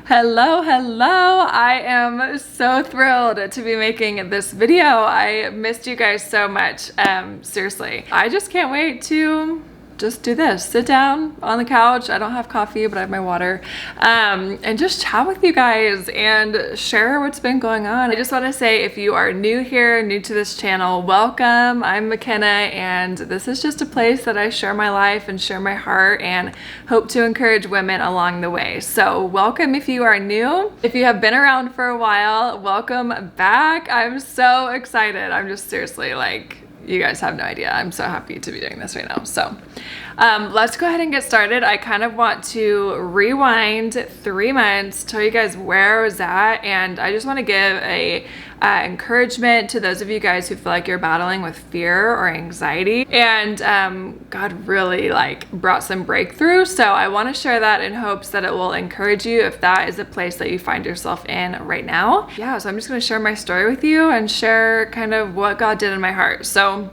Hello, hello. I am so thrilled to be making this video. I missed you guys so much. Seriously, I just can't wait to just do this. Sit down on the couch. I don't have coffee, but I have my water. And just chat with you guys and share what's been going on. I just want to say, if you are new here, new to this channel, welcome. I'm McKenna, and this is just a place that I share my life and share my heart and hope to encourage women along the way. So welcome if you are new. If you have been around for a while, welcome back. I'm so excited. I'm just seriously like, you guys have no idea. I'm so happy to be doing this right now. So let's go ahead and get started. I kind of want to rewind 3 months, tell you guys where I was at, and I just want to give a encouragement to those of you guys who feel like you're battling with fear or anxiety, and God really brought some breakthrough. So I want to share that in hopes that it will encourage you if that is a place that you find yourself in right now. Yeah, so I'm just going to share my story with you and share kind of what God did in my heart. So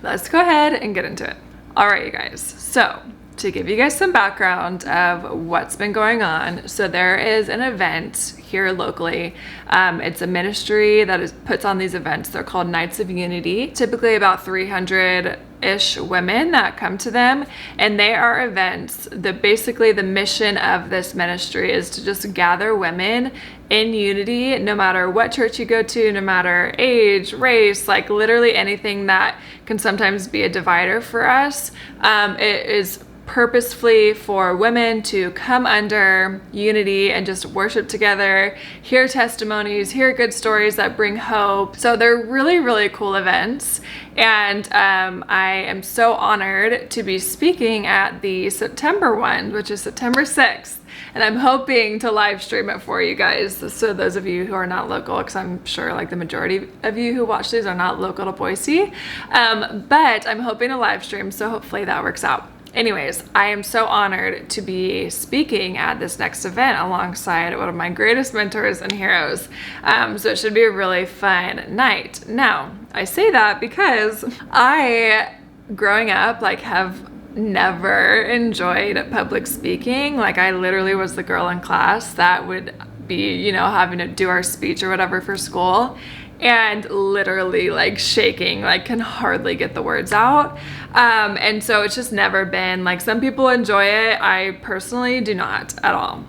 let's go ahead and get into it. All right, you guys. So to give you guys some background of what's been going on, so there is an event here locally. It's a ministry that puts on these events. They're called Nights of Unity. Typically about 300-ish women that come to them, and they are events. Basically the mission of this ministry is to just gather women in unity, no matter what church you go to, no matter age, race, like literally anything that can sometimes be a divider for us. It is purposefully for women to come under unity and just worship together, hear testimonies, hear good stories that bring hope. So they're really, really cool events. And I am so honored to be speaking at the September one, which is September 6th. And I'm hoping to live stream it for you guys. So those of you who are not local, because I'm sure like the majority of you who watch these are not local to Boise. But I'm hoping to live stream, so hopefully that works out. Anyways, I am so honored to be speaking at this next event alongside one of my greatest mentors and heroes. So it should be a really fun night. Now, I say that because I, growing up, have never enjoyed public speaking. I literally was the girl in class that would be, having to do our speech or whatever for school, and literally shaking, can hardly get the words out. And so it's just never been, some people enjoy it. I personally do not at all.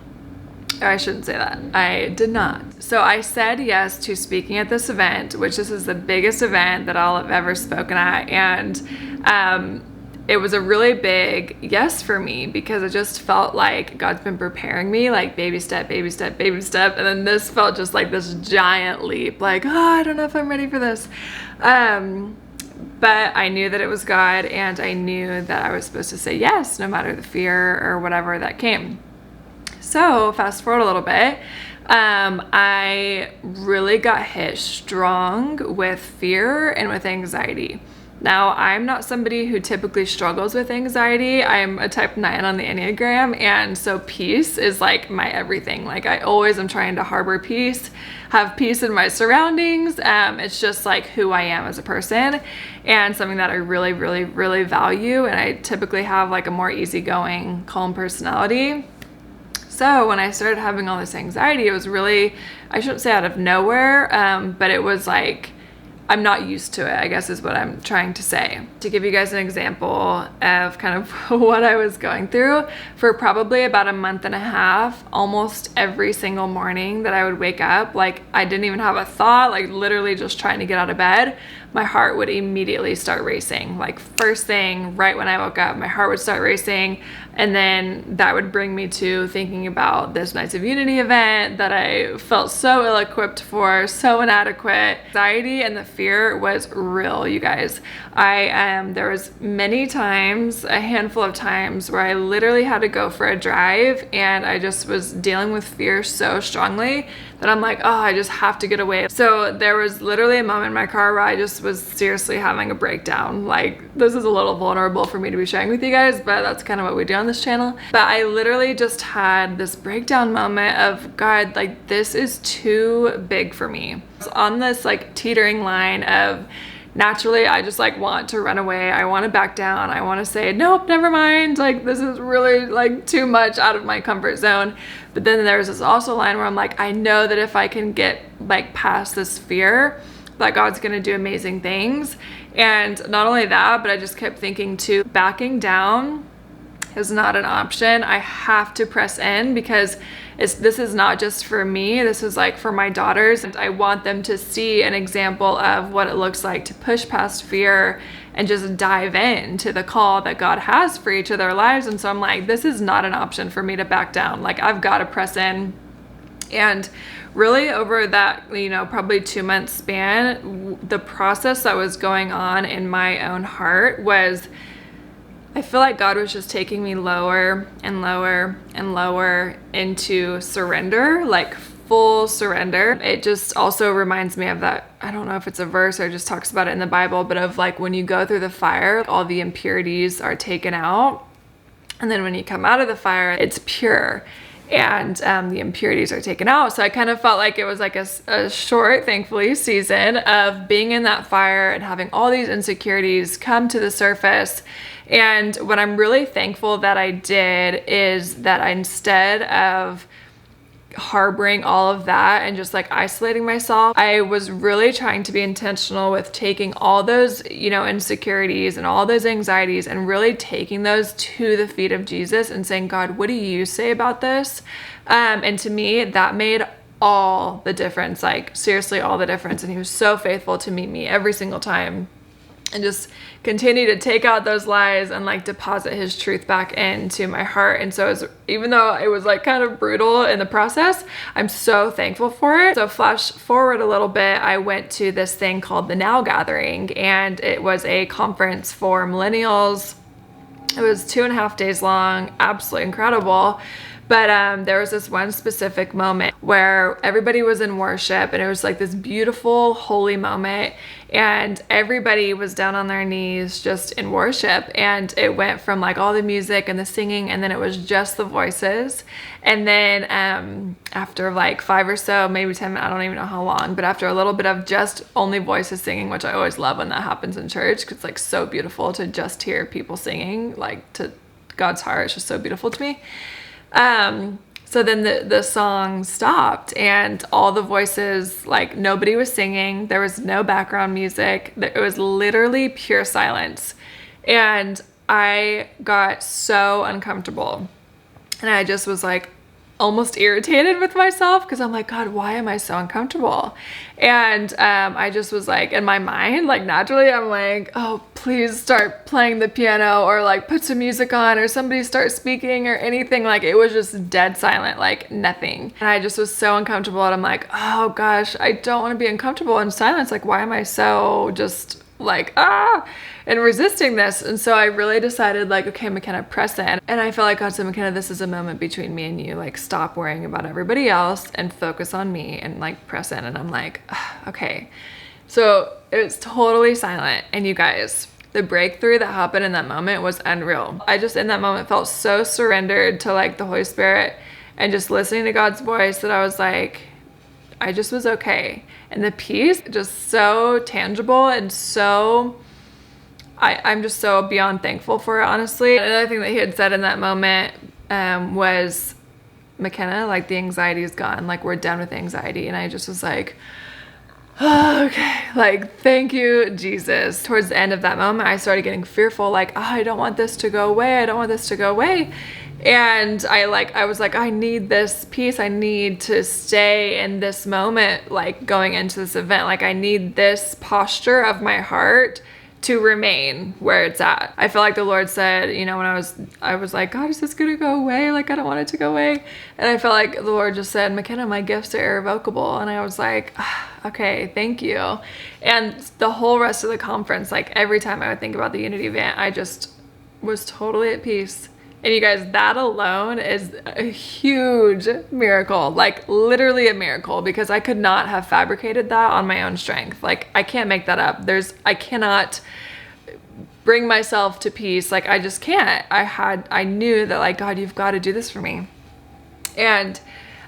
Or I shouldn't say that. I did not. So I said yes to speaking at this event, which this is the biggest event that I'll have ever spoken at. And it was a really big yes for me, because it just felt like God's been preparing me, baby step, baby step, baby step. And then this felt just like this giant leap, I don't know if I'm ready for this. But I knew that it was God, and I knew that I was supposed to say yes, no matter the fear or whatever that came. So fast forward a little bit. I really got hit strong with fear and with anxiety. Now, I'm not somebody who typically struggles with anxiety. I'm a type 9 on the Enneagram, and so peace is my everything. I always am trying to harbor peace, have peace in my surroundings. It's just who I am as a person, and something that I really, really, really value. And I typically have a more easygoing, calm personality. So when I started having all this anxiety, it was really, I shouldn't say out of nowhere, but it was I'm not used to it, I guess is what I'm trying to say. To give you guys an example of kind of what I was going through, for probably about a month and a half, almost every single morning that I would wake up, I didn't even have a thought, literally just trying to get out of bed, my heart would immediately start racing. First thing, right when I woke up, my heart would start racing. And then that would bring me to thinking about this Nights of Unity event that I felt so ill-equipped for, so inadequate. Anxiety and the fear was real, you guys. There was many times, a handful of times, where I literally had to go for a drive, and I just was dealing with fear so strongly that I'm oh, I just have to get away. So there was literally a moment in my car where I just was seriously having a breakdown. This is a little vulnerable for me to be sharing with you guys, but that's kind of what we do on this channel. But I literally just had this breakdown moment of, God, this is too big for me. I was on this teetering line of naturally I just like want to run away. I want to back down. I want to say, nope, never mind. Like, this is really like too much out of my comfort zone. But then there's this also line where I'm like, I know that if I can get like past this fear, that God's going to do amazing things. And not only that, but I just kept thinking too, backing down is not an option. I have to press in, because this is not just for me. This is like for my daughters. And I want them to see an example of what it looks like to push past fear and just dive into the call that God has for each of their lives. And so I'm like, this is not an option for me to back down. Like, I've got to press in. And really over that, probably 2-month span, the process that was going on in my own heart was, I feel like God was just taking me lower and lower and lower into surrender, like full surrender. It just also reminds me of that, I don't know if it's a verse or just talks about it in the Bible, but of like when you go through the fire, all the impurities are taken out. And then when you come out of the fire, it's pure. And the impurities are taken out. So I kind of felt like it was like a short, thankfully, season of being in that fire and having all these insecurities come to the surface. And what I'm really thankful that I did is that instead of harboring all of that and just like isolating myself, I was really trying to be intentional with taking all those, insecurities and all those anxieties and really taking those to the feet of Jesus and saying, God, what do you say about this? And to me, that made all the difference, like seriously, all the difference. And he was so faithful to meet me every single time and just continue to take out those lies and like deposit his truth back into my heart. And so even though it was like kind of brutal in the process, I'm so thankful for it. So flash forward a little bit, I went to this thing called the Now Gathering, and it was a conference for millennials. It was 2.5 days long, absolutely incredible. But there was this one specific moment where everybody was in worship, and it was like this beautiful, holy moment. And everybody was down on their knees just in worship. And it went from like all the music and the singing, and then it was just the voices. And then after like 5 or so, maybe 10, I don't even know how long, but after a little bit of just only voices singing, which I always love when that happens in church, because it's like so beautiful to just hear people singing, like to God's heart. It's just so beautiful to me. So then the song stopped, and all the voices, like nobody was singing. There was no background music. It was literally pure silence. And I got so uncomfortable, and I just was like almost irritated with myself, because I'm like, God, why am I so uncomfortable? And I just was like, in my mind, like naturally I'm like, oh, please start playing the piano, or like put some music on, or somebody start speaking or anything. Like it was just dead silent, like nothing. And I just was so uncomfortable, and I'm like, oh gosh, I don't want to be uncomfortable in silence. Like, why am I so just like, and resisting this? And so I really decided, like, okay, McKenna, press in. And I felt like God said, McKenna, this is a moment between me and you. Like, stop worrying about everybody else and focus on me, and like press in. And I'm like, okay. So it was totally silent. And you guys, the breakthrough that happened in that moment was unreal. I just in that moment felt so surrendered to like the Holy Spirit and just listening to God's voice that I was like, I just was okay. And the peace, just so tangible, and so, I'm just so beyond thankful for it, honestly. Another thing that he had said in that moment was, McKenna, like the anxiety is gone. Like we're done with anxiety. And I just was like, oh, okay, like, thank you, Jesus. Towards the end of that moment, I started getting fearful, like, oh, I don't want this to go away. I don't want this to go away. And I was like, I need this peace. I need to stay in this moment, like going into this event. Like I need this posture of my heart to remain where it's at. I feel like the Lord said, when I was like, God, is this going to go away? Like, I don't want it to go away. And I felt like the Lord just said, McKenna, my gifts are irrevocable. And I was like, okay, thank you. And the whole rest of the conference, like every time I would think about the Unity event, I just was totally at peace. And you guys, that alone is a huge miracle, like literally a miracle, because I could not have fabricated that on my own strength. Like I can't make that up. I cannot bring myself to peace. Like I just can't. I knew that like, God, you've got to do this for me. And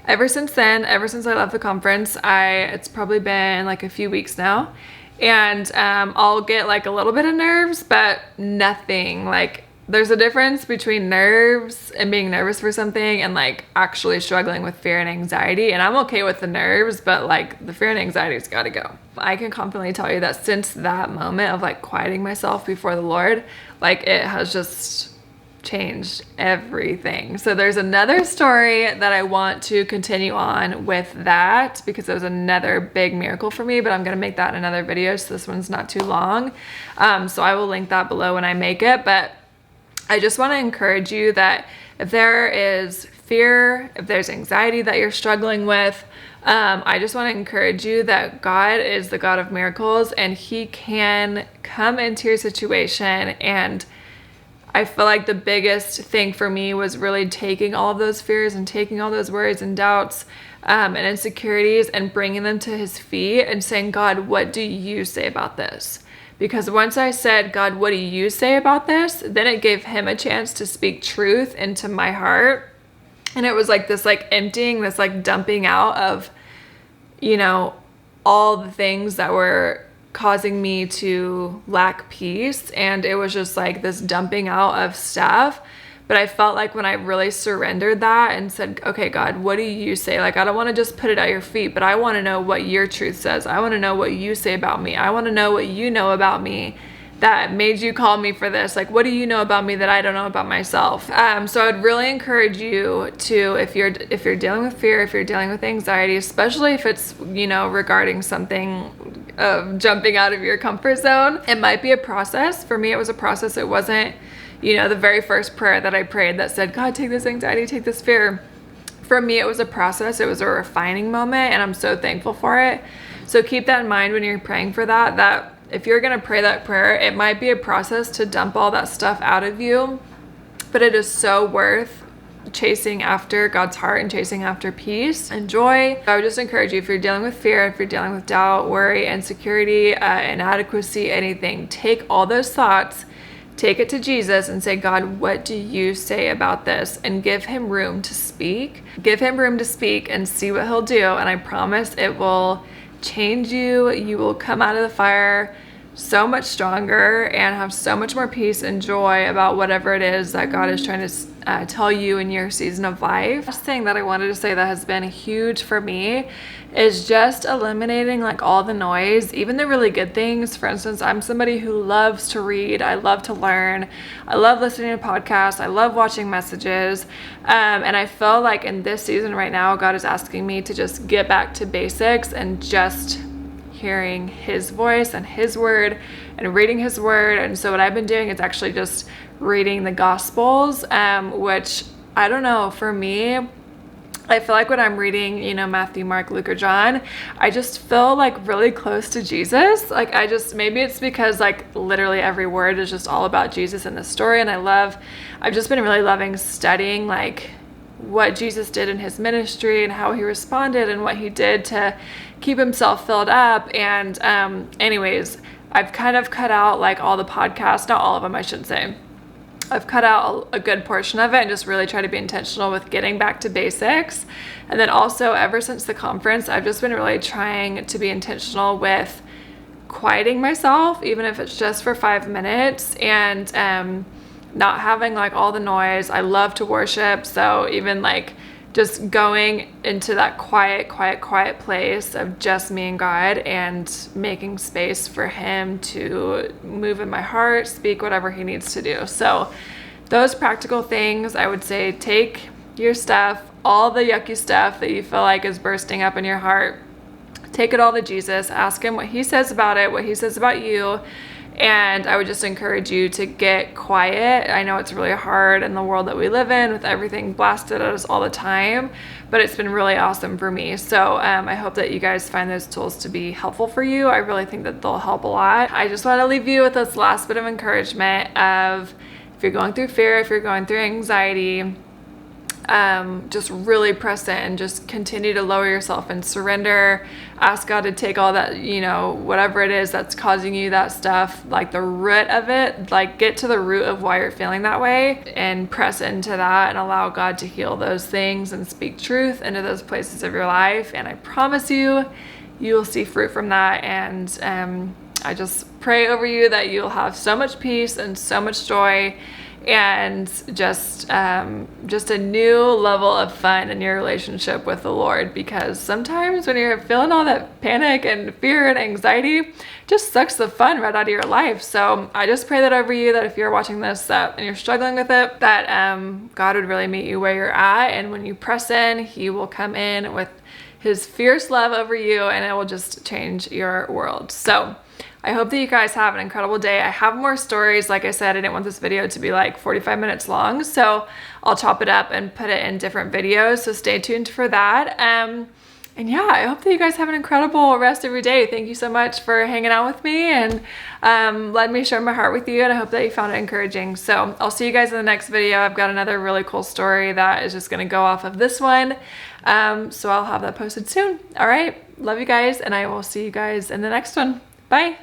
ever since then, ever since I left the conference, it's probably been like a few weeks now. And I'll get like a little bit of nerves, but nothing. Like, there's a difference between nerves and being nervous for something and like actually struggling with fear and anxiety. And I'm okay with the nerves, but like the fear and anxiety's got to go. I can confidently tell you that since that moment of like quieting myself before the Lord, like it has just changed everything. So there's another story that I want to continue on with that, because it was another big miracle for me, but I'm going to make that another video, so this one's not too long. So I will link that below when I make it. But I just want to encourage you that if there is fear, if there's anxiety that you're struggling with, I just want to encourage you that God is the God of miracles, and He can come into your situation. And I feel like the biggest thing for me was really taking all of those fears and taking all those worries and doubts and insecurities and bringing them to His feet and saying, God, what do you say about this? Because once I said, God, what do you say about this? Then it gave Him a chance to speak truth into my heart. And it was like this like emptying, this like dumping out of, you know, all the things that were causing me to lack peace. And it was just like this dumping out of stuff. But I felt like when I really surrendered that and said, okay, God, what do you say? Like, I don't want to just put it at your feet, but I want to know what your truth says. I want to know what you say about me. I want to know what you know about me that made you call me for this. Like, what do you know about me that I don't know about myself? So I'd really encourage you to, if you're dealing with fear, if you're dealing with anxiety, especially if it's, you know, regarding something of jumping out of your comfort zone, it might be a process. For me, it was a process. It wasn't, you know, the very first prayer that I prayed that said, God, take this anxiety, take this fear. For me, it was a process. It was a refining moment, and I'm so thankful for it. So keep that in mind when you're praying for that if you're going to pray that prayer, it might be a process to dump all that stuff out of you, but it is so worth chasing after God's heart and chasing after peace and joy. I would just encourage you, if you're dealing with fear, if you're dealing with doubt, worry, insecurity, inadequacy, anything, take all those thoughts, take it to Jesus and say, God, what do you say about this? And give Him room to speak. Give Him room to speak and see what He'll do. And I promise it will change you. You will come out of the fire so much stronger and have so much more peace and joy about whatever it is that God is trying to tell you in your season of life. Last thing that I wanted to say that has been huge for me is just eliminating like all the noise, even the really good things. For instance, I'm somebody who loves to read. I love to learn. I love listening to podcasts. I love watching messages. And I feel like in this season right now, God is asking me to just get back to basics and just hearing His voice and His word and reading His word. And so what I've been doing is actually just reading the Gospels, which I don't know, for me, I feel like when I'm reading, you know, Matthew, Mark, Luke, or John, I just feel like really close to Jesus. Like maybe it's because like literally every word is just all about Jesus in the story. And I've just been really loving studying like what Jesus did in His ministry and how He responded and what He did to keep Himself filled up. And anyways, I've kind of cut out like all the podcasts, not all of them, I should say. I've cut out a good portion of it and just really try to be intentional with getting back to basics. And then also, ever since the conference, I've just been really trying to be intentional with quieting myself, even if it's just for 5 minutes, and not having like all the noise. I love to worship, so even like just going into that quiet place of just me and God and making space for Him to move in my heart, speak whatever He needs to do. So those practical things, I would say, take your stuff, all the yucky stuff that you feel like is bursting up in your heart, take it all to Jesus, ask Him what He says about it, what He says about you. And I would just encourage you to get quiet. I know it's really hard in the world that we live in with everything blasted at us all the time, but it's been really awesome for me. So I hope that you guys find those tools to be helpful for you. I really think that they'll help a lot. I just want to leave you with this last bit of encouragement of, if you're going through fear, if you're going through anxiety, just really press in, just continue to lower yourself and surrender. Ask God to take all that, you know, whatever it is that's causing you that stuff, like the root of it, like get to the root of why you're feeling that way and press into that and allow God to heal those things and speak truth into those places of your life. And I promise you, you will see fruit from that. And I just pray over you that you'll have so much peace and so much joy, and just a new level of fun in your relationship with the Lord, because sometimes when you're feeling all that panic and fear and anxiety, it just sucks the fun right out of your life. So I just pray that over you, that if you're watching this and you're struggling with it, that God would really meet you where you're at, and when you press in, he will come in with his fierce love over you, and it will just change your world. So I hope that you guys have an incredible day. I have more stories. Like I said, I didn't want this video to be like 45 minutes long, so I'll chop it up and put it in different videos, so stay tuned for that. And yeah, I hope that you guys have an incredible rest of your day. Thank you so much for hanging out with me and letting me share my heart with you, and I hope that you found it encouraging. So I'll see you guys in the next video. I've got another really cool story that is just gonna go off of this one. So I'll have that posted soon. All right, love you guys, and I will see you guys in the next one. Bye.